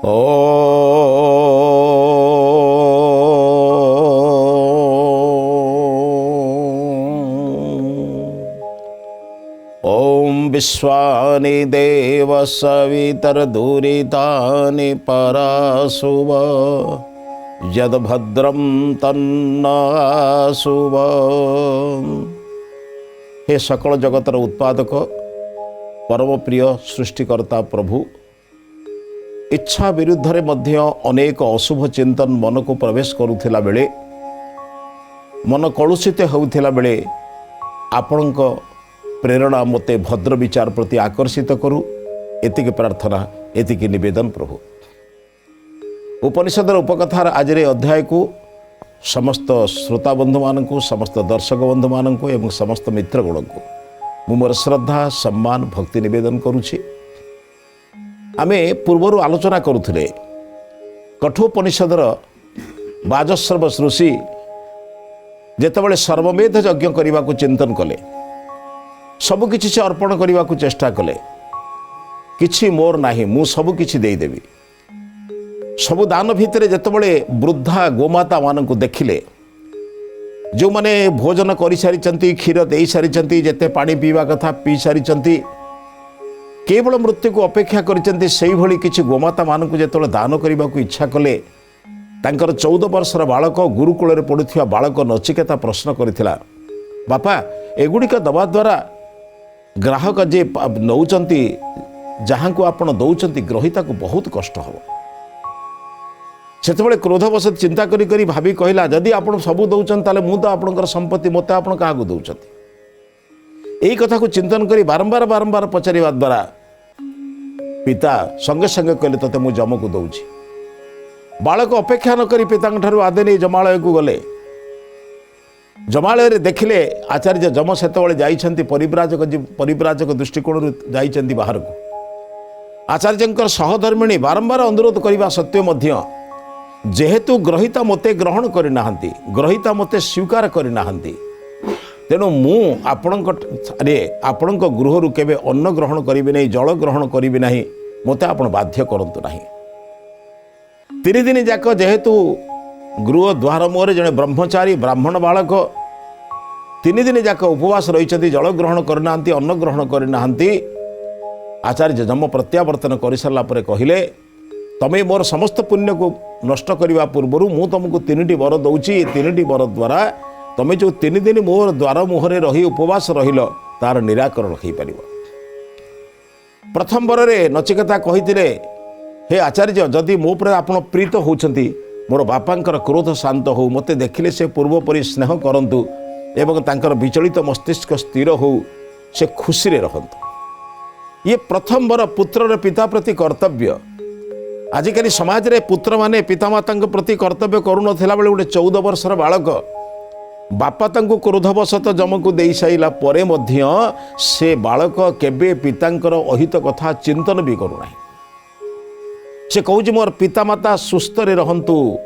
ओम विश्वानि देव सवितर्दुरितानि पराशुव यद्भद्रं तन्नाशुव। हे सकल जगतर उत्पादक परम प्रिय सृष्टिकर्ता प्रभु, इच्छा विरुद्ध रे मध्य अनेक अशुभ चिंतन मन को प्रवेश करुथिला बेले, मन कलुषित होउथिला बेले आपणक प्रेरणा मते भद्र विचार प्रति आकर्षित करू। एतिकी प्रार्थना, एतिकी निवेदन प्रभु। उपनिषदर उपकथार आज अध्याय को समस्त श्रोता बंधु मानक, समस्त दर्शक बंधु मानक एवं समस्त मित्रगण को मु मोर श्रद्धा सम्मान भक्ति निवेदन करुछि। आमे पूर्वर आलोचना करुथिले कठोपनिषदर बाजस्रव ऋषि जेतेबेले सर्वमेध यज्ञ करने को चिंतन कले, सबकिछि से अर्पण करने को चेष्टा कले, किछि मोर नाही, मु सबकिछि देदेवी। सबु दान भितर जेतेबेले वृद्धा गोमाता मानक देखिले, जो माने भोजन कर सारी, क्षीर दे सारी, जेते पानी पीवा कथा पी सारी, केवल मृत्यु को अपेक्षा करिसेंती, सेही भली किछि गोमाता मानक जेतेबेले दान करने को इच्छा कले, तांकर 14 वर्षर बालक गुरुकुल रे पढ़ुथिया बालक नचिकेता प्रश्न करथिला, बापा एगुड़िक दबा द्वारा ग्राहक जे नौचंती, जहां को आपण दौचंती, ग्रहिता को बहुत कष्ट हो। सेतबेले क्रोधवश चिंता करी करी भाभी कहला, जदि आपण सबु दौचन ताले मु तो आपणकर संपत्ति मते आपण काहाकू दौचंती। एही कथा को चिंतन करी बारंबार बारंबार पचारिबा द्वारा पिता संगे संगे कहले, तते मु जम को दौची। बालक अपेक्षा न करी पिता ठारू आदे नहीं जमालय को गले। जमालय देखिले आचार्य जम सेतबेले जाइछंती परिव्राजक दृष्टिकोण जाइछंती बाहर को। आचार्यंकर सहधर्मिणी बारंबार अनुरोध करने सत्वे मध्य जेहेतु ग्रहिता मते ग्रहण करि नाहंती, ग्रहिता मते स्वीकार करि नाहंती, तेणु मु आपणक गृहरु केबे अन्न ग्रहण करिबि नहीं, जल ग्रहण करिबि नहीं, मते आपण बाध्य करंतु नाही। 3 दिन जाक जेहेतु गृह द्वार मुहरे जड़े ब्रह्मचारी ब्राह्मण बालक 3 दिन जाक उपवास रही, जल ग्रहण करना, अन्न ग्रहण करना। आचार्य जम प्रत्यावर्तन कर सारा पर कहले, तमें मोर समस्त पुण्य को नष्ट करने पूर्वर मु तुमको 3टी वर दौची। 3टी वर द्वारा तमें जो 3 दिन मोर द्वार मुहरे रही उपवास रहिल, तार निराकरण हो पार। प्रथम वर रे नचिकेता कहिथिले, हे आचार्य जदि मो पर आपण प्रीत होउछंती, मोर बापांकर क्रोध शांत हो, मते देखिले से पूर्व परि स्नेह करंतु एवं तांकर विचलित मस्तिष्क स्थिर हो, से खुशी रे रहंतु। ये प्रथम वर पुत्र पिता प्रति कर्तव्य। आजिकल समाज रे पुत्र माने पितामाता प्रति कर्तव्य करू नथिला बेले गोटे 14 वर्षर बालक बापा तांको क्रोधवशत जमको दे साइला परे मध्य से बालक केबे पितांकर अहित कथा चिंतन भी करू नाही। से कहूँ मोर पितामाता सुस्थ रे रहंतु,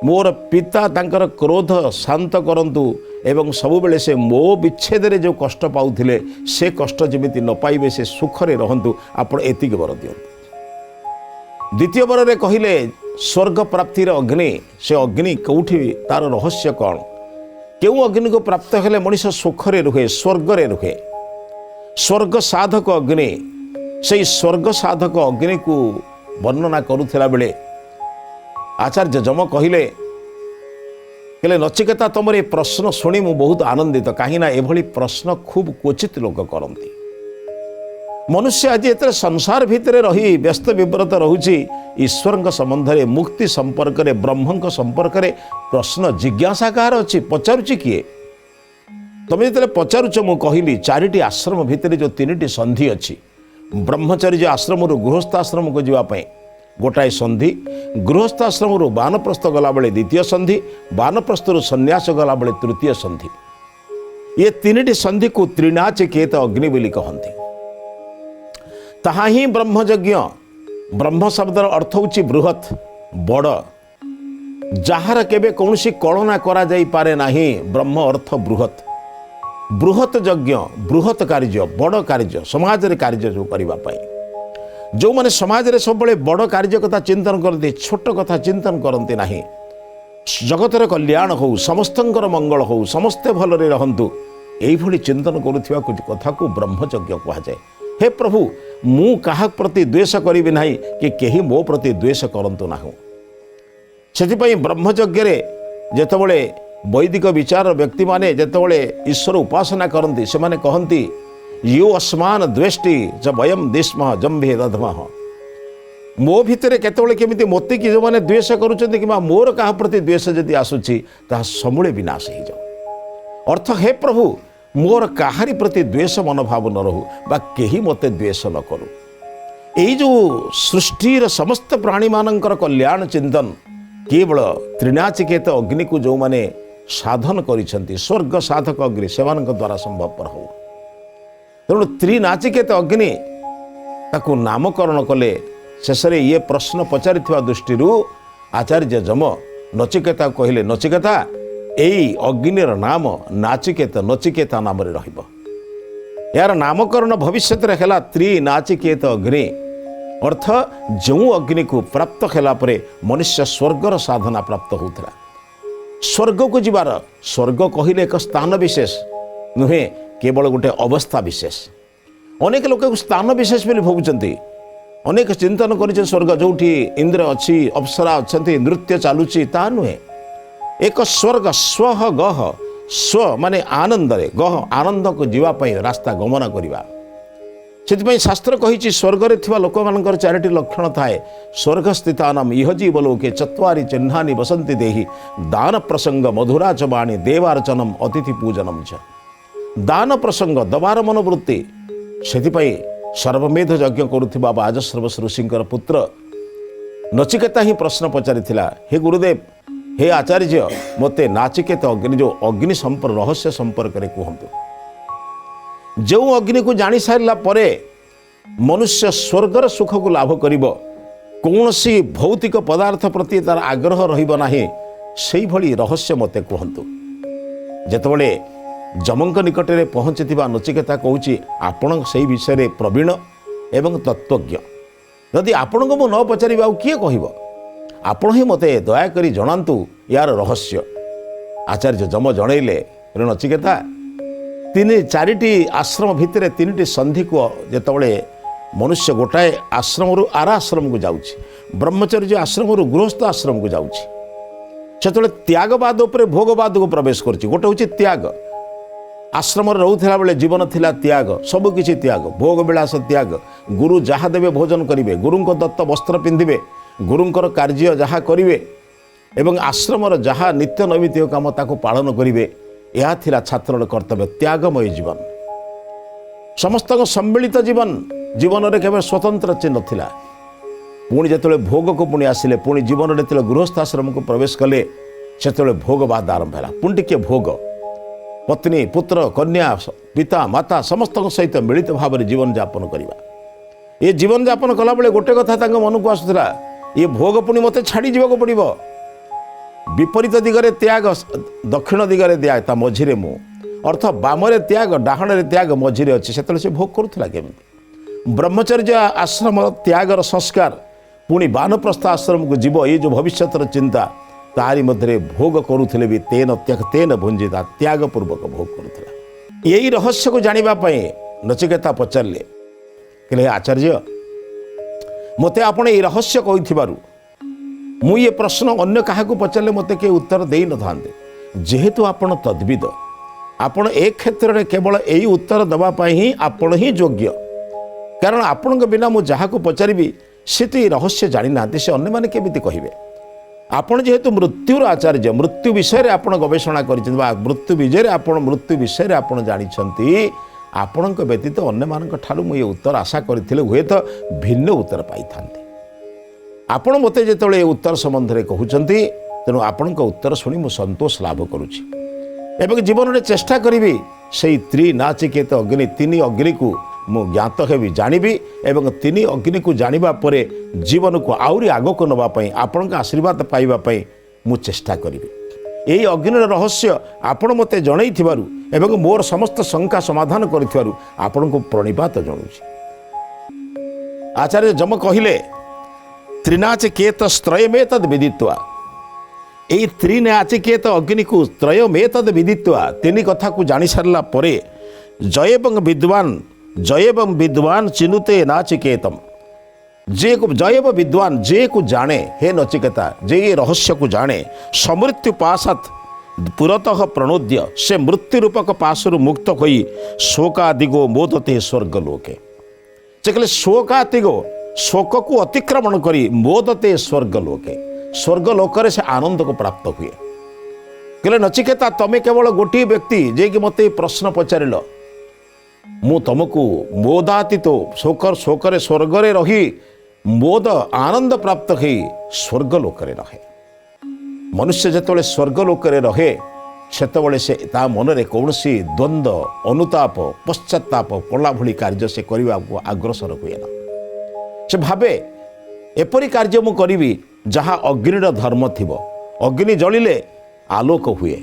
मोर पिता तांकर क्रोध शांत करंतु एवं सबुबेले से मो विच्छेद रे जो कष्ट पाउथिले से कष्ट जेमिति न पाइबे, से सुख रे रहंतु। आपण एतिक वर दियंतु। द्वितीय वर रे कहिले स्वर्ग प्राप्तिर अग्नि, से अग्नि कौठी, तार रहस्य कौन, केउ अग्नि को प्राप्त हेले मनुष्य सुख रे रुहे, स्वर्ग रे रुहे। स्वर्ग साधक अग्नि, से स्वर्ग साधक अग्नि को वर्णना करुथिला बेले आचार्य जम कहले नचिकेता तुम ये प्रश्न शुणी मु बहुत आनंदित, कहीं एभली प्रश्न खूब क्वचित लोक करती। मनुष्य आज एत संसार भितर रही व्यस्त विव्रत रोची, ईश्वर संबंध में, मुक्ति संपर्क में, ब्रह्म संपर्क में प्रश्न जिज्ञासा कार अच्छी, पचारुची किए? तुम्हें जो पचारुच मु कहली 4टी आश्रम भितर जो 3टी संधि अच्छी, ब्रह्मचर्य आश्रम गृहस्थाश्रम को जावाई गोटाए संधि, गृहस्थाश्रम वानप्रस्थ गला बेले द्वितीय संधि, वानप्रस्थ सन्यास गला बेले तृतीय संधि। ये 3टी संधि को त्रिनाचिकेत अग्नि बोली कहते। ताहा ही ब्रह्मयज्ञ। ब्रह्म शब्दर अर्थ होची बृहत, बड़, जार केबे कौनसी कलना करा जाई पारे नाही। ब्रह्म अर्थ बृहत, बृहत यज्ञ, बृहत कार्य, बड़ कार्य, समाज रे कार्य जो करबा पाई जो मैंने समाज रे सब बड़ कार्य कथा चिंतन करते छोट कथा चिंतन करते ना जगतर कल्याण हो समस्तंकर मंगल हो समस्ते भलरे रहंतु यही चिंतन करुवा कथा को ब्रह्मचर्य कहुए। हे प्रभु मु काहा प्रति द्वेष करी ना कि केही मो प्रति द्वेष करंतु ना से ब्रह्मचर्य जेतबले वैदिक विचार व्यक्ति माने जेतबले ईश्वर उपासना करती से माने कहती यो अस्मान द्वेष्टि च वयम दिस्म जम्भे दधमः मो भितर केतबले केमिति मोते कि जो माने द्वेष करुचंती कि मोर काहा प्रति द्वेष जदि आसुची ता समूले विनाश हो जाओ। अर्थ हे प्रभु मोर काहारी प्रति द्वेष मनोभाव न रहू बा केही मते द्वेष न करू। एई जो सृष्टिर समस्त प्राणी मानकर कल्याण चिंतन केवल त्रिनाचिकेत अग्नि को जो माने साधन करिसंती स्वर्ग साधक अग्नि सेवानक द्वारा संभवपर हो। तेणु त्रिनाचिकेत अग्नि ताकू नामकरण कले शेष ये प्रश्न पचारि दृष्टि आचार्य जम नचिकेता कहले नचिकेता यही अग्निर नाम नाचिकेत नचिकेता नाम रहिबो। यार नामकरण भविष्य है त्रिनाचिकेत अग्नि अर्थ जो अग्नि को प्राप्त कला परे मनुष्य स्वर्गर साधना प्राप्त होता। स्वर्ग को जीवार स्वर्ग कहले एक स्थान विशेष नुहे केवल गोटे अवस्था विशेष। अनेक लोक स्थान विशेष बोली भावुंट अनेक चिंतन कर स्वर्ग जोठी इंद्र अच्छी अप्सरा अच्छा नृत्य चलुची ता नुहे एक स्वर्ग स्व गह स्व माने आनंद रे गह आनंद को जीवाई रास्ता गमन करवा। से शास्त्र कही स्वर्ग रे थिबा लोक मानकर चारिटी लक्षण थाए स्वर्ग स्थितानाम इह जीवलोके चत्वारि चिह्नानि वसंति देहि दान प्रसंग मधुरा च वाणी देवार्चनम अतिथि पूजनम च। दान प्रसंग दबार मनोवृत्ति से सर्वमेध यज्ञ करुवा बाजश्रव ऋषिंकर पुत्र नचिकेता ही प्रश्न पचारिथिला हे गुरुदेव हे आचार्य मते नाचिकेत अग्नि जो अग्नि संपर्क रहस्य संपर्क रे कहतु। जो अग्नि को जानी सारा परे मनुष्य स्वर्गर सुख को लाभ करिबो कौन सी भौतिक पदार्थ प्रति तार आग्रह रहिबो नाही सेही भली रहस्य मते कहतु। जेतबले जमंक निकट में पहुँची नचिकेता कहूँ आपण से विषय प्रवीण एवं तत्वज्ञ यदि आपण को न पचारि किए कह आपण ही मते दयाकोरी जनातु यार रहस्य। आचार्य जम जनइले नचिकेता तीन चारिटी आश्रम भितर तीन संधि को जितेबाला मनुष्य गोटाए आश्रम रु आरा आश्रम को जाऊँच ब्रह्मचर्य आश्रम रु गृहस्थ आश्रम को जाऊँच से त्यागवाद उपर भोगवाद को प्रवेश कर गोटे हूँ त्याग आश्रम रोला बेले जीवन थिला त्याग सबकिछि त्याग भोग विलास त्याग गुरु जहाँ देवे भोजन करेंगे गुरु दत्त वस्त्र पिंधे गुरुंकर कार्य जहाँ करेंगे एवं आश्रम जहाँ नित्य नैमित्तिक काम ताको पालन करेंगे यह थिला छात्र कर्तव्य त्यागमय जीवन समस्त सम्मिलित जीवन जीवन में केवल स्वतंत्र चिन्ह थिला। पुणी जो भोग को पुणी आसिले पुणी जीवन में गृहस्थ आश्रम को प्रवेश कले से भोगवाद आरंभ है पुणी टिके भोग पत्नी पुत्र कन्या पिता माता समस्त सहित मिलित भाव में जीवन यापन करवा। ये जीवन यापन कला बेले गोटे कथा मन को आसूला ये भोग पुणी मत छाड़ी जावाक पड़ो विपरीत दिगरे त्याग दक्षिण दिगरे त्याग ता मझिरे मु अर्थ बामरे त्याग डाहण त्याग मझिरे अच्छे से भोग करुला केमिति। ब्रह्मचर्य आश्रम त्यागर संस्कार पुणी बानप्रस्थ आश्रम को जीव ये जो भविष्यतर चिंता तारी मध्य भोग करुले भी तेन तेन भुंजिता त्यागपूर्वक भोग करुला। यही रहस्य को जानापी नचिकेता पचारे कि आचार्य मते आपण ये रहस्य कही मु ये प्रश्न अन्य क्या पचारे मत के उत्तर दे न था जेहेतु आपण तद्विद आपण एक क्षेत्र में केवल यही उत्तर देवाई ही आपण ही योग्य कारण आपण बिना मु जहाँ को पचारि से तो ये रहस्य जानी ना से अन्य मैंने केमिति कहिबे। आपण जेहेतु मृत्युर आचार्य मृत्यु विषय आप गवेषणा कर मृत्यु विजय आप मृत्यु विषय आप जानी आपण व्यतीत अन्य मान ये उत्तर आशा करते हुए तो भिन्न उत्तर पाई था। आपण मते जिते उत्तर संबंध में कहते तेणु आपण उत्तर शुणी मु संतोष लाभ करुच्ची एवं जीवन में चेष्टा करी से त्रिनाचिकेत अग्नि तीन अग्नि को मु ज्ञात हेबी जानिबी एवं तीन अग्नि को जानिबा परे जीवन को आउरी आग को नवाई आपण आशीर्वाद पाइबापी मु चेष्टा करी। यही अग्नि रहस्य आपण मते जणई थिबारु एवं मोर समस्त शंका समाधान करिथिबारु आपण को प्रणिपात जणुछि। आचार्य जम कहले त्रिनाचिकेत त्रयमे तद विदित्वा यही त्रिनाचिकेत अग्नि को त्रयमे तद विदित्वा तीन कथा को जानी सारला परे जयेवं विद्वान चिनुते नाचिकेतम जे को जयव विद्वान जे को जाने हे नचिकेता जे ये रहस्य को जाने समृत्यु पाशात पुरतः प्रणोद्य से मृत्यु रूपक पाशरु मुक्त होई शोकादिगो मोदते स्वर्गलोके से कहले शोकादिगो शोक को अतिक्रमण करी मोदते स्वर्गलोके स्वर्गलोक से आनंद को प्राप्त हुए कहले नचिकेता तमें केवल गोटे व्यक्ति जे कि मते प्रश्न पचारिल मु तुमको मोदातीत शोकर स्वर्गरे रही मोद आनंद प्राप्त हो स्वर्गलोकरे रहे मनुष्य जिते स्वर्गलोकरे रहे सेतबले से ता मनरे कौन सी द्वंद्व अनुताप पश्चाताप पड़ा भली कार्य से करने को आग्रसर हुए ना से भावे एपरी कार्य मु करी जहाँ अग्निर धर्म थी अग्नि जलिले आलोक हुए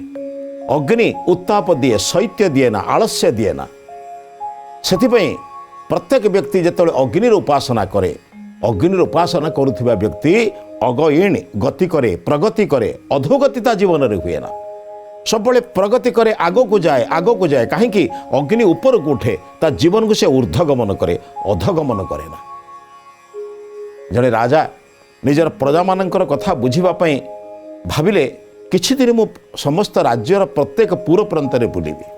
अग्नि उत्ताप दिए शैत्य दिए ना आलस्य दिए ना सेथिपई प्रत्येक व्यक्ति जिते अग्निर उपासना करे अग्निर उपासना करुवा व्यक्ति अगयिण गति करे प्रगति करे अधोगति जीवन में हुए ना सब प्रगति करे आगो को जाए कहीं अग्नि ऊपर को उठे ता जीवन को से ऊर्ध्वगमन करे अधोगमन करे ना जड़े राजा निजर प्रजा मानकर कथा बुझापी भाविले किछि दिन मु समस्त राज्यर प्रत्येक पूर्व प्रांत में बुलिबी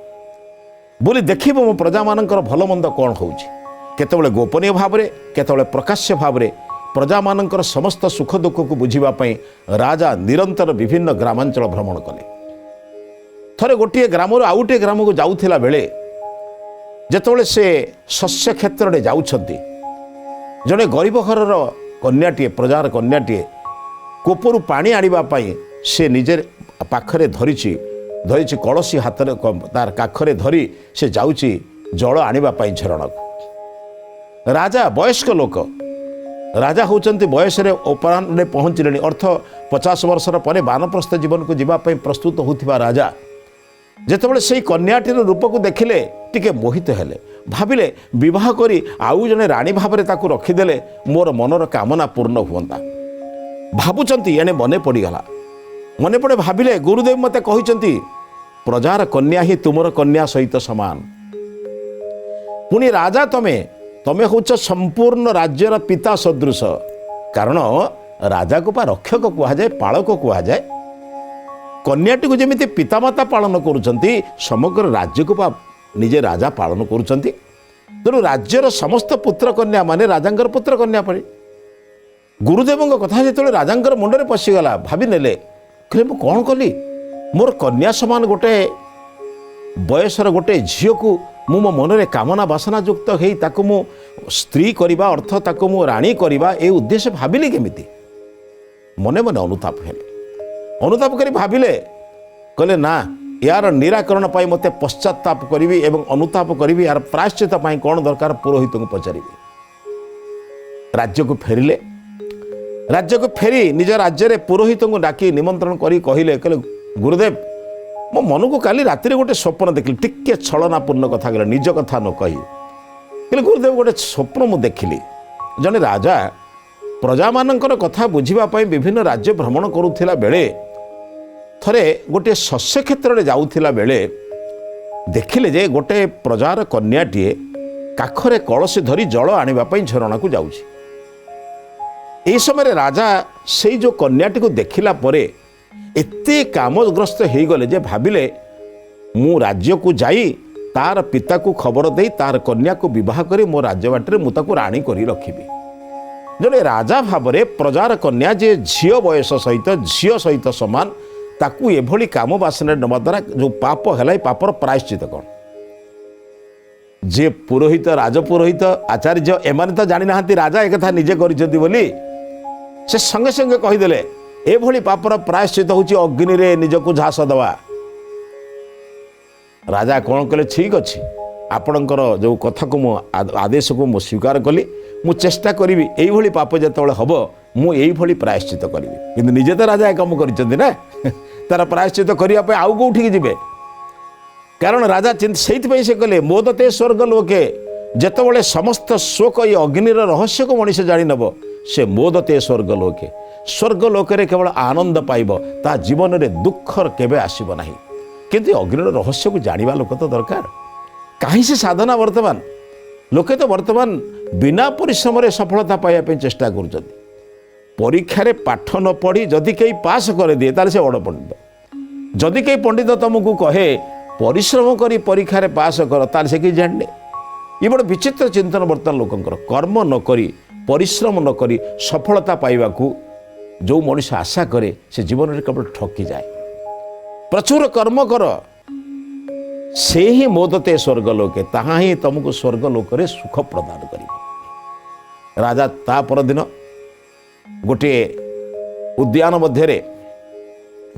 बोली देखिब मो प्रजा मानकर भल मंद कौन होउछि केतबेले गोपनीय भाव में केतबेले प्रकाश्य भाव में प्रजा मानकर समस्त सुख दुख को बुझापी राजा निरंतर विभिन्न ग्रामांचल भ्रमण कले थरे गोटे ग्राम आउ गोटे ग्राम को जाउथिला बेले जेतबेले से शस्य क्षेत्र में जाउछंती जड़े गरीब घर कन्याटीए प्रजार कन्याटीए कोपरू पानी आनिबापाई से निजे पाखरे धरिछि कलसी हाथ तार काखरे धरी से जाउछि जल आनिबापाई झरणा राजा वयस्क लोक राजा होचंती बयस अपराह्न पहुँचले अर्थ 50 वर्षर पर वानप्रस्थ जीवन को जीवाई प्रस्तुत होथिबा राजा जेतेबेले से कन्याटीर रूप को देखिले टिके मोहित हेले भाविले विवाह करी आउ जने रानी भाव में ताकू रखीदेले मोर मनर कामना पूर्ण हुआ भावुंट एने मन पड़गला मन पड़े भाविले गुरुदेव मते कहिसंती प्रजार कन्या ही तुमर कन्या सहित समान पुणी राजा तमे होच संपूर्ण राज्यर पिता सदृश कारण राजा को रक्षक कहुए पालक कहुए कन्याटी को जमी पितामाता पालन करुँच समग्र राज्य को निजे राजा पालन करुँच तेणु राज्यर समस्त पुत्र कन्या माने राजांकर पुत्र कन्या पड़े गुरुदेव कथा जो राजांकर मुंडे पशिगला भावी नेले कहले मु कौन कली मोर कन्या समान गोटे बयसर गोटे झील को मु मो मनरे कामना बासना युक्त हो ताकू मु स्त्री करवा अर्थ ताकू मु राणी करवा ए उद्देश्य भाविली केमिति मने मने अनुताप करी भाविले कहले ना यार निराकरण पाई मते पश्चाताप करी एवं अनुताप करी यार प्रायश्चित पाई कौन दरकार पुरोहित को पचारि राज्य को फेरिले राज्य को फेरी निज राज्य में पुरोहित को डाकी निमंत्रण करी कहले गुरुदेव मो मन को काली राति गोटे स्वप्न देखली टिके छलनापूर्ण कथा कहले निज कथा न कही कहले गुरुदेव गोटे स्वप्न मु देखिली जने राजा प्रजा मानकर कथा बुझापी विभिन्न राज्य भ्रमण करुला बेले थरे गोटे शस्य क्षेत्र में जाऊला बेले देखिले जे गोटे प्रजार कन्याटीए काखरे कलसी धरी जल आनिबापी झरणा को जाउछि एही समय राजा से जो कन्याटी को देखिला परे एते कामग्रस्त हो गले जे भाविले मु राज्य को जाई तार पिता को खबर दे तार कन्या को विवाह करी मो राज्य बाटे मुझे राणी करी रखिबी जड़े राजा भाव में प्रजार कन्या जे झील बयस सहित झील सहित समान ताकू एभली काम बासना नवा द्वारा जो पाप है पापर प्रायश्चित कौन जे पुरोहित राजपुरोहित आचार्य एमाने तो जानी ना राजा एक कथा निजे करिसेंती बोली से संगे संगे कहीदेले एभली पापर प्रायश्चित होची अग्नि रे निज को झास दवा राजा कौन कले ठीक अच्छे आपणकर जो कथा को मु आदेश को मु स्वीकार कली मु चेष्टा करी यही पाप जो हम मुझे प्रायश्चित करी कि निजे तो राजा कम कर तार प्रायश्चित करने आउ कौटिक जी कारण राजा से कले मोदते स्वर्ग लोके ଯେତେବେଳେ ସମସ୍ତ ଶୋକ ଏ ଅଗ୍ନିର ରହସ୍ୟକୁ ମଣିଷ ଜାଣିନେବ ସେ ମୋଦତେ ସ୍ୱର୍ଗଲୋକେ, ସ୍ୱର୍ଗଲୋକରେ କେବଳ ଆନନ୍ଦ ପାଇବ, ତା ଜୀବନରେ ଦୁଃଖ କେବେ ଆସିବ ନାହିଁ। କିନ୍ତୁ ଅଗ୍ନିର ରହସ୍ୟକୁ ଜାଣିବା ଲୋକ ତ ଦରକାର। କାହିଁ ସେ ସାଧନା ବର୍ତ୍ତମାନ ଲୋକେ ତ ବର୍ତ୍ତମାନ ବିନା ପରିଶ୍ରମରେ ସଫଳତା ପାଇବା ପାଇଁ ଚେଷ୍ଟା କରୁଛନ୍ତି। ପରୀକ୍ଷାରେ ପାଠ ନ ପଢ଼ି ଯଦି କେହି ପାସ୍ କରିଦିଏ ତାହେଲେ ସେ ବଡ଼ ପଣ୍ଡିତ। ଯଦି କେହି ପଣ୍ଡିତ ତୁମକୁ କହେ ପରିଶ୍ରମ କରି ପରୀକ୍ଷାରେ ପାସ୍ କର, ତାହେଲେ ସେ କିଛି ଜାଣିନେ। ଏ ବଡ଼ ବିଚିତ୍ର ଚିନ୍ତନ ବର୍ତ୍ତମାନ ଲୋକଙ୍କର। କର୍ମ ନ କରି ପରିଶ୍ରମ ନ କରି ସଫଳତା ପାଇବାକୁ ଯେଉଁ ମଣିଷ ଆଶା କରେ ସେ ଜୀବନରେ କେବଳ ଠକିଯାଏ। ପ୍ରଚୁର କର୍ମ କର, ସେ ହିଁ ମୋଦତେ ସ୍ୱର୍ଗଲୋକେ, ତାହା ହିଁ ତୁମକୁ ସ୍ୱର୍ଗଲୋକରେ ସୁଖ ପ୍ରଦାନ କରିବ। ରାଜା ତା ପରଦିନ ଗୋଟିଏ ଉଦ୍ୟାନ ମଧ୍ୟରେ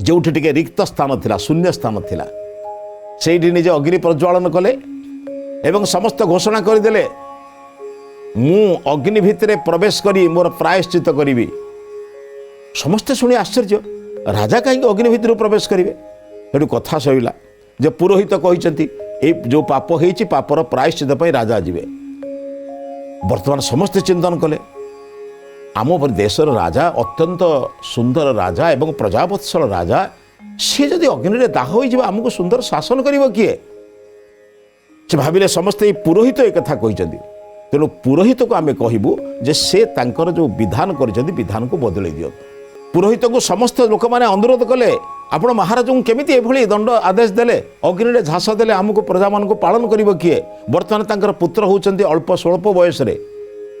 ଯେଉଁଠି ଟିକେ ରିକ୍ତ ସ୍ଥାନ ଥିଲା, ଶୂନ୍ୟ ସ୍ଥାନ ଥିଲା, ସେଇଠି ନିଜେ ଅଗ୍ନି ପ୍ରଜ୍ୱାଳନ କଲେ ଏବଂ ସମସ୍ତ ଘୋଷଣା କରିଦେଲେ, ମୁଁ ଅଗ୍ନି ଭିତରେ ପ୍ରବେଶ କରି ମୋର ପ୍ରାୟଶ୍ଚିତ କରିବି। ସମସ୍ତେ ଶୁଣି ଆଶ୍ଚର୍ଯ୍ୟ, ରାଜା କାହିଁକି ଅଗ୍ନି ଭିତରୁ ପ୍ରବେଶ କରିବେ? ସେଠୁ କଥା ସରିଲା ଯେ ପୁରୋହିତ କହିଛନ୍ତି ଏଇ ଯେଉଁ ପାପ ହେଇଛି ପାପର ପ୍ରାୟଶ୍ଚିତ ପାଇଁ ରାଜା ଯିବେ। ବର୍ତ୍ତମାନ ସମସ୍ତେ ଚିନ୍ତନ କଲେ, ଆମ ଦେଶର ରାଜା ଅତ୍ୟନ୍ତ ସୁନ୍ଦର ରାଜା ଏବଂ ପ୍ରଜାବତ୍ସଳ ରାଜା, ସେ ଯଦି ଅଗ୍ନିରେ ଦାହ ହୋଇଯିବ ଆମକୁ ସୁନ୍ଦର ଶାସନ କରିବ କିଏ? ସେ ଭାବିଲେ ସମସ୍ତେ ଏଇ ପୁରୋହିତ ଏ କଥା କହିଛନ୍ତି। ତେଣୁ ପୁରୋହିତକୁ ଆମେ କହିବୁ ଯେ ସେ ତାଙ୍କର ଯେଉଁ ବିଧାନ କରିଛନ୍ତି ବିଧାନକୁ ବଦଳେଇ ଦିଅନ୍ତୁ। ପୁରୋହିତକୁ ସମସ୍ତ ଲୋକମାନେ ଅନୁରୋଧ କଲେ, ଆପଣ ମହାରାଜଙ୍କୁ କେମିତି ଏଭଳି ଦଣ୍ଡ ଆଦେଶ ଦେଲେ, ଅଗ୍ନିରେ ଝାସ ଦେଲେ ଆମକୁ ପ୍ରଜାମାନଙ୍କୁ ପାଳନ କରିବ କିଏ? ବର୍ତ୍ତମାନ ତାଙ୍କର ପୁତ୍ର ହେଉଛନ୍ତି ଅଳ୍ପ ସ୍ୱଳ୍ପ ବୟସରେ,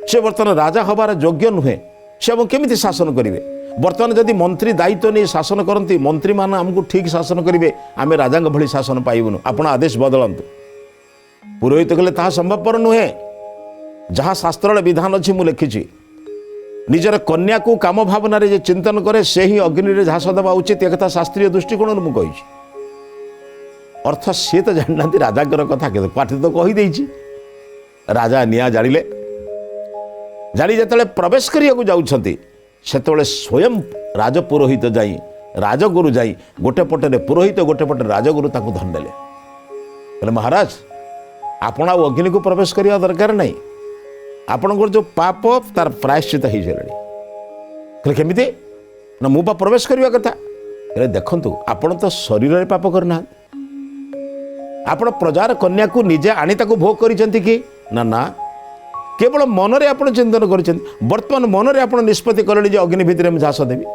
ସେ ବର୍ତ୍ତମାନ ରାଜା ହେବାର ଯୋଗ୍ୟ ନୁହେଁ, ସେ ଆମକୁ କେମିତି ଶାସନ କରିବେ? ବର୍ତ୍ତମାନ ଯଦି ମନ୍ତ୍ରୀ ଦାୟିତ୍ୱ ନେଇ ଶାସନ କରନ୍ତି, ମନ୍ତ୍ରୀମାନେ ଆମକୁ ଠିକ୍ ଶାସନ କରିବେ, ଆମେ ରାଜାଙ୍କ ଭଳି ଶାସନ ପାଇବୁନୁ, ଆପଣ ଆଦେଶ ବଦଳାନ୍ତୁ। ପୁରୋହିତ କହିଲେ ତାହା ସମ୍ଭବପର ନୁହେଁ, ଯାହା ଶାସ୍ତ୍ରର ବିଧାନ ଅଛି ମୁଁ ଲେଖିଛି। ନିଜର କନ୍ୟାକୁ କାମ ଭାବନାରେ ଯେ ଚିନ୍ତନ କରେ ସେ ହିଁ ଅଗ୍ନିରେ ଝାସ ଦେବା ଉଚିତ, ଏକଥା ଶାସ୍ତ୍ରୀୟ ଦୃଷ୍ଟିକୋଣରୁ ମୁଁ କହିଛି। ଅର୍ଥ ସିଏ ତ ଜାଣିନାହାନ୍ତି ରାଜାଙ୍କର କଥା, କିନ୍ତୁ ପାଠ ତ କହିଦେଇଛି। ରାଜା ନିଆଁ ଜାଳିଲେ, ଜାଳି ଯେତେବେଳେ ପ୍ରବେଶ କରିବାକୁ ଯାଉଛନ୍ତି ସେତେବେଳେ ସ୍ୱୟଂ ରାଜପୁରୋହିତ ଯାଇ, ରାଜଗୁରୁ ଯାଇ, ଗୋଟେ ପଟରେ ପୁରୋହିତ ଗୋଟେ ପଟରେ ରାଜଗୁରୁ ତାଙ୍କୁ ଧରିନେଲେ। କହିଲେ ମହାରାଜ ଆପଣ ଆଉ ଅଗ୍ନିକୁ ପ୍ରବେଶ କରିବା ଦରକାର ନାହିଁ, ଆପଣଙ୍କର ଯେଉଁ ପାପ ତାର ପ୍ରାୟଶ୍ଚିତ ହେଇସାରିଲାଣି। କହିଲେ କେମିତି? ନା ମୁଁ ବା ପ୍ରବେଶ କରିବା କଥା। କହିଲେ ଦେଖନ୍ତୁ ଆପଣ ତ ଶରୀରରେ ପାପ କରିନାହାନ୍ତି, ଆପଣ ପ୍ରଜାର କନ୍ୟାକୁ ନିଜେ ଆଣି ତାକୁ ଭୋଗ କରିଛନ୍ତି କି? ନା ନା, କେବଳ ମନରେ ଆପଣ ଚିନ୍ତନ କରିଛନ୍ତି। ବର୍ତ୍ତମାନ ମନରେ ଆପଣ ନିଷ୍ପତ୍ତି କଲେଣି ଯେ ଅଗ୍ନି ଭିତରେ ମୁଁ ଝାସ ଦେବି।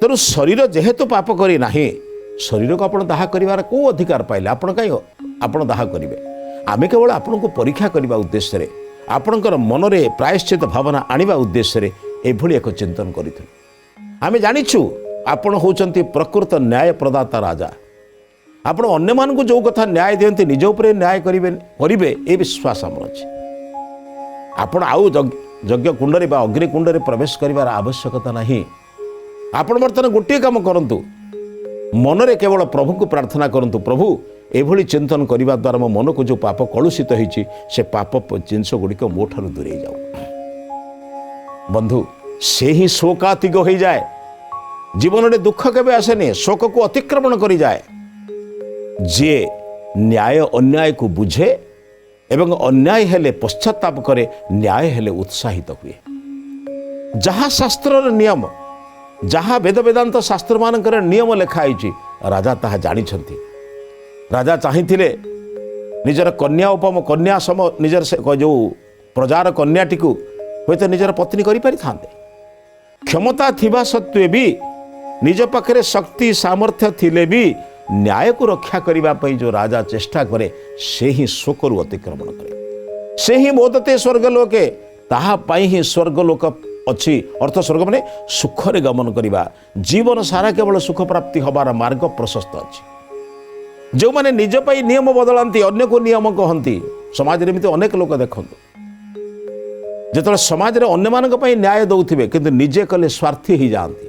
ତେଣୁ ଶରୀର ଯେହେତୁ ପାପ କରି ନାହିଁ, ଶରୀରକୁ ଆପଣ ଦାହ କରିବାର କେଉଁ ଅଧିକାର ପାଇଲେ? ଆପଣ କାହିଁ ଆପଣ ଦାହ କରିବେ? ଆମେ କେବଳ ଆପଣଙ୍କୁ ପରୀକ୍ଷା କରିବା ଉଦ୍ଦେଶ୍ୟରେ, ଆପଣଙ୍କର ମନରେ ପ୍ରାୟଶ୍ଚିତ ଭାବନା ଆଣିବା ଉଦ୍ଦେଶ୍ୟରେ ଏଭଳି ଏକ ଚିନ୍ତନ କରିଥିଲୁ। ଆମେ ଜାଣିଛୁ ଆପଣ ହେଉଛନ୍ତି ପ୍ରକୃତ ନ୍ୟାୟ ପ୍ରଦାତା ରାଜା। ଆପଣ ଅନ୍ୟମାନଙ୍କୁ ଯେଉଁ କଥା ନ୍ୟାୟ ଦିଅନ୍ତି ନିଜ ଉପରେ ନ୍ୟାୟ କରିବେ ଏ ବିଶ୍ୱାସ ଆମର ଅଛି। ଆପଣ ଆଉ ଯଜ୍ଞ କୁଣ୍ଡରେ ବା ଅଗ୍ନି କୁଣ୍ଡରେ ପ୍ରବେଶ କରିବାର ଆବଶ୍ୟକତା ନାହିଁ। ଆପଣ ବର୍ତ୍ତମାନ ଗୋଟିଏ କାମ କରନ୍ତୁ, ମନରେ କେବଳ ପ୍ରଭୁଙ୍କୁ ପ୍ରାର୍ଥନା କରନ୍ତୁ, ପ୍ରଭୁ ଏଭଳି ଚିନ୍ତନ କରିବା ଦ୍ୱାରା ମୋ ମନକୁ ଯେଉଁ ପାପ କଳୁଷିତ ହୋଇଛି ସେ ପାପ ଜିନିଷ ଗୁଡ଼ିକ ମୋ ଠାରୁ ଦୂରେଇ ଯାଉ। ବନ୍ଧୁ ସେ ହିଁ ଶୋକାତୀତ ହୋଇଯାଏ। ଜୀବନରେ ଦୁଃଖ କେବେ ଆସେନି, ଶୋକକୁ ଅତିକ୍ରମଣ କରିଯାଏ। ଯିଏ ନ୍ୟାୟ ଅନ୍ୟାୟକୁ ବୁଝେ ଏବଂ ଅନ୍ୟାୟ ହେଲେ ପଶ୍ଚାତାପ କରେ, ନ୍ୟାୟ ହେଲେ ଉତ୍ସାହିତ ହୁଏ। ଯାହା ଶାସ୍ତ୍ରର ନିୟମ, ଯାହା ବେଦ ବେଦାନ୍ତ ଶାସ୍ତ୍ରମାନଙ୍କର ନିୟମ ଲେଖା ହେଇଛି ରାଜା ତାହା ଜାଣିଛନ୍ତି। ରାଜା ଚାହିଁଥିଲେ ନିଜର କନ୍ୟା ସମ ନିଜର ଯେଉଁ ପ୍ରଜାର କନ୍ୟାଟିକୁ ହୁଏତ ନିଜର ପତ୍ନୀ କରିପାରିଥାନ୍ତେ। କ୍ଷମତା ଥିବା ସତ୍ତ୍ୱେ ବି, ନିଜ ପାଖରେ ଶକ୍ତି ସାମର୍ଥ୍ୟ ଥିଲେ ବି ନ୍ୟାୟକୁ ରକ୍ଷା କରିବା ପାଇଁ ଯେଉଁ ରାଜା ଚେଷ୍ଟା କରେ ସେ ହିଁ ଶୋକରୁ ଅତିକ୍ରମଣ କରେ। ସେ ହିଁ ମୋଦତେ ସ୍ୱର୍ଗଲୋକେ, ତାହା ପାଇଁ ହିଁ ସ୍ୱର୍ଗଲୋକ ଅଛି। ଅର୍ଥ ସ୍ୱର୍ଗ ମାନେ ସୁଖରେ ଗମନ କରିବା, ଜୀବନ ସାରା କେବଳ ସୁଖ ପ୍ରାପ୍ତି ହେବାର ମାର୍ଗ ପ୍ରଶସ୍ତ ଅଛି। ଯେଉଁମାନେ ନିଜ ପାଇଁ ନିୟମ ବଦଳାନ୍ତି, ଅନ୍ୟକୁ ନିୟମ କହନ୍ତି, ସମାଜରେ ଏମିତି ଅନେକ ଲୋକ ଦେଖନ୍ତୁ। ଯେତେବେଳେ ସମାଜରେ ଅନ୍ୟମାନଙ୍କ ପାଇଁ ନ୍ୟାୟ ଦେଉଥିବେ କିନ୍ତୁ ନିଜେ କଲେ ସ୍ୱାର୍ଥୀ ହେଇଯାଆନ୍ତି।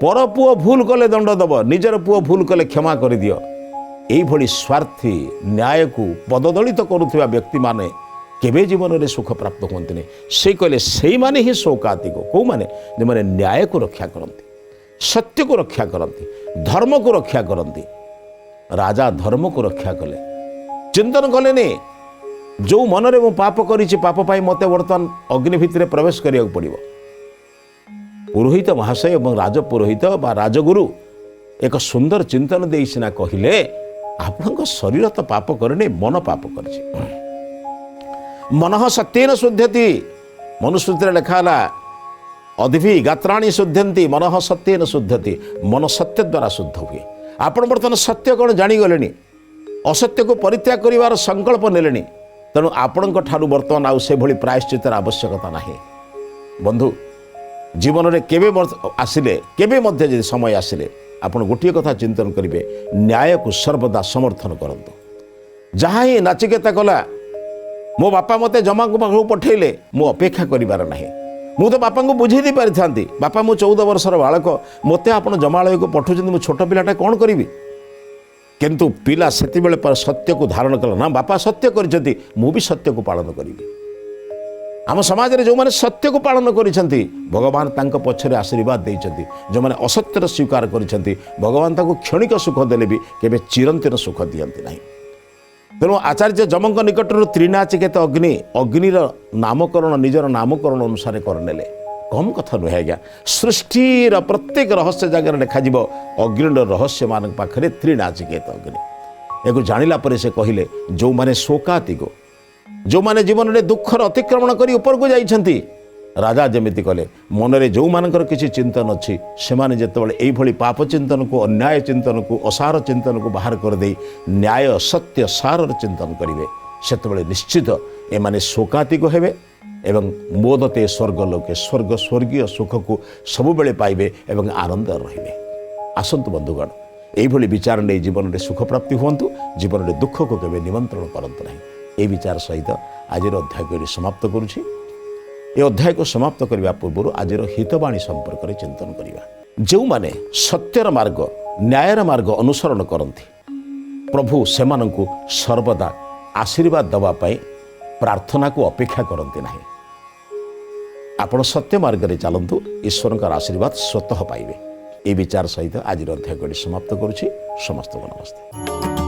ପର ପୁଅ ଭୁଲ କଲେ ଦଣ୍ଡ ଦେବ, ନିଜର ପୁଅ ଭୁଲ କଲେ କ୍ଷମା କରିଦିଅ। এইভଳି ସ୍ୱାର୍ଥୀ ନ୍ୟାୟକୁ ପଦଦଳିତ କରୁଥିବା ବ୍ୟକ୍ତିମାନେ କେବେ ଜୀବନରେ ସୁଖ ପ୍ରାପ୍ତ ହୁଅନ୍ତିନି। ସେ କହିଲେ ସେଇମାନେ ହିଁ ଶୋକାତୀତ। କେଉଁମାନେ? ଯେଉଁମାନେ ନ୍ୟାୟକୁ ରକ୍ଷା କରନ୍ତି, ସତ୍ୟକୁ ରକ୍ଷା କରନ୍ତି, ଧର୍ମକୁ ରକ୍ଷା କରନ୍ତି। ରାଜା ଧର୍ମକୁ ରକ୍ଷା କଲେ, ଚିନ୍ତନ କଲେନି जो मनरे मु पाप करिछि पाप पाई मते वर्तमान अग्नि भितर प्रवेश करिया पड़िबो। पुरोहित महाशय एवं राजपुरोहित बा राजगुरु एक सुंदर चिंतन दे सिना कहिले आपणक शरीर तो पाप करने मन पाप करिछि। मन सत्येन शुद्ध्यति मनुस्मृति लिखाला अधिभि गात्राणी शुद्ध्यंती मन सत्येन शुद्ध्यति मन सत्य द्वारा शुद्ध हुए। आपण बर्तमान सत्य कौन जानीगले असत्य को परित्याग करिवार संकल्प नेले तेणु आपण बर्तमान आउ से भली प्रायश्चितर आवश्यकता नाही। बंधु जीवन में केबे आसिले केबे मध्य यदि समय आसिले आपण गोटे कथा चिंतन करेंगे न्याय को सर्वदा समर्थन करंतु। जहाँ ही नाचिकेता कला मो बापा मते जमा को पाखु पठेले मु अपेक्षा करिवार नाही। मु तो बापा को बुझे दी पारि थांती बापा मु 14 वर्षर बालक मते आपण जमालय को पठुचंदी मु छोट पिलाटा कोन करिवि। किंतु पिला सेति बेले पर सत्य को धारण कला ना बापा सत्य करिसंती मु भी सत्य को पालन करिवि। आम समाज रे जो माने सत्य को पालन करिसंती भगवान तांको पछरे आशीर्वाद देइचंती। जो माने असत्यर स्वीकार करिसंती भगवान तांको क्षणिक सुख देले भी केबे चिरंतन सुख दियंती नाही। तेणु आचार्य जमक निकटर त्रिनाचिकेत अग्निर नामकरण निजर नामकरण अनुसार करनेले कम कथा नुहे आज्ञा। सृष्टिर प्रत्येक रहस्य जगह लिखा अग्निर रहस्य मान पाखे त्रिनाचिकेत अग्नि। एक जानिला परे से कहले जो माने शोकातिक जो माने जीवन में दुखर अतिक्रमण कर ऊपर को जाइछंती राजा जमिति कले मनरे जो मानकर किसी चिंतन अच्छी से माने जेतेबेले एई भली पाप चिंतन को अन्याय चिंतन को असार चिंतन को बाहर कर दे न्याय सत्य सारर चिंतन करिवे सेतेबेले निश्चित ए माने शोकातिक हेबे एवं मोदते स्वर्गलोके स्वर्ग स्वर्गीय सुख को सबुबेले पाइबे एवं आनंद रहिबे। आसंतु बंधुगण एई भली विचार नै जीवन में सुख प्राप्ति हुंतु जीवन में दुख को केबे निमंत्रण करंतु नहीं। ए विचार सहित आज अध्याय को समाप्त करुछि। ए अध्याय को समाप्त करने पूर्व आज हितवाणी संपर्क में चिंतन करवा। जो माने सत्यर मार्ग न्यायर मार्ग अनुसरण करती प्रभु सेमानंकु सर्वदा आशीर्वाद दवापाई प्रार्थना को अपेक्षा करती नहीं। आपण सत्य मार्ग में चलतु ईश्वर का आशीर्वाद स्वतः पाइबे। ए विचार सहित आज अध्याय को समाप्त करुछि। समस्त को नमस्ते।